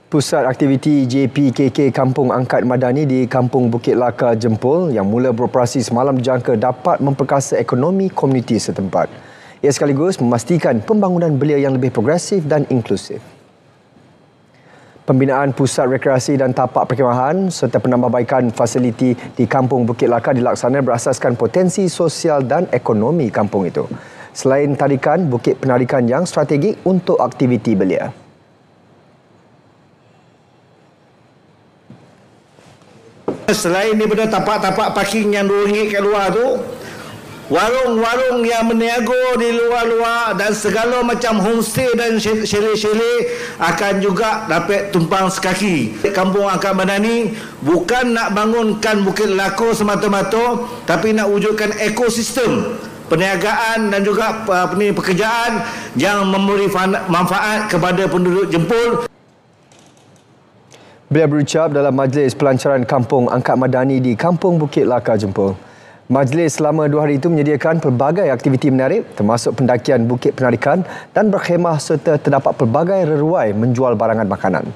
Pusat aktiviti JPKK Kampung Angkat Madani di Kampung Bukit Laka, Jempol yang mula beroperasi semalam dijangka dapat memperkasa ekonomi komuniti setempat. Ia sekaligus memastikan pembangunan belia yang lebih progresif dan inklusif. Pembinaan pusat rekreasi dan tapak perkhemahan serta penambahbaikan fasiliti di Kampung Bukit Laka dilaksanakan berasaskan potensi sosial dan ekonomi kampung itu. Selain tarikan bukit penarikan yang strategik untuk aktiviti belia. Selain daripada tapak-tapak parking yang RM2 kat luar tu, warung-warung yang berniaga di luar-luar dan segala macam homestay dan chalet-chalet akan juga dapat tumpang sekaki. Kampung Angkat Madani bukan nak bangunkan Bukit Laka semata-mata, tapi nak wujudkan ekosistem perniagaan dan juga pekerjaan yang memberi manfaat kepada penduduk Jempol. Beliau berucap dalam majlis pelancaran Kampung Angkat Madani di Kampung Bukit Laka, Jempol. Majlis selama 2 hari itu menyediakan pelbagai aktiviti menarik termasuk pendakian bukit penarikan dan berkhemah serta terdapat pelbagai reruai menjual barangan makanan.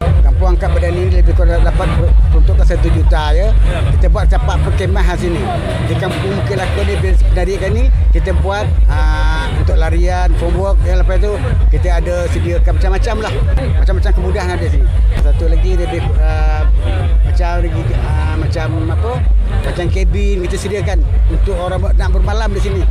Kampung Angkat Madani ini lebih kurang dapat peruntukan 1 juta ya. Kita buat tapak perkhemahan sini. Di Kampung Bukit Laka ni penarikan ni kita buat untuk larian, homework, yang lepas tu kita ada sediakan macam-macam lah. Macam-macam kemudahan ada sini. Satu lagi lebih macam kabin kita sediakan untuk orang nak bermalam di sini.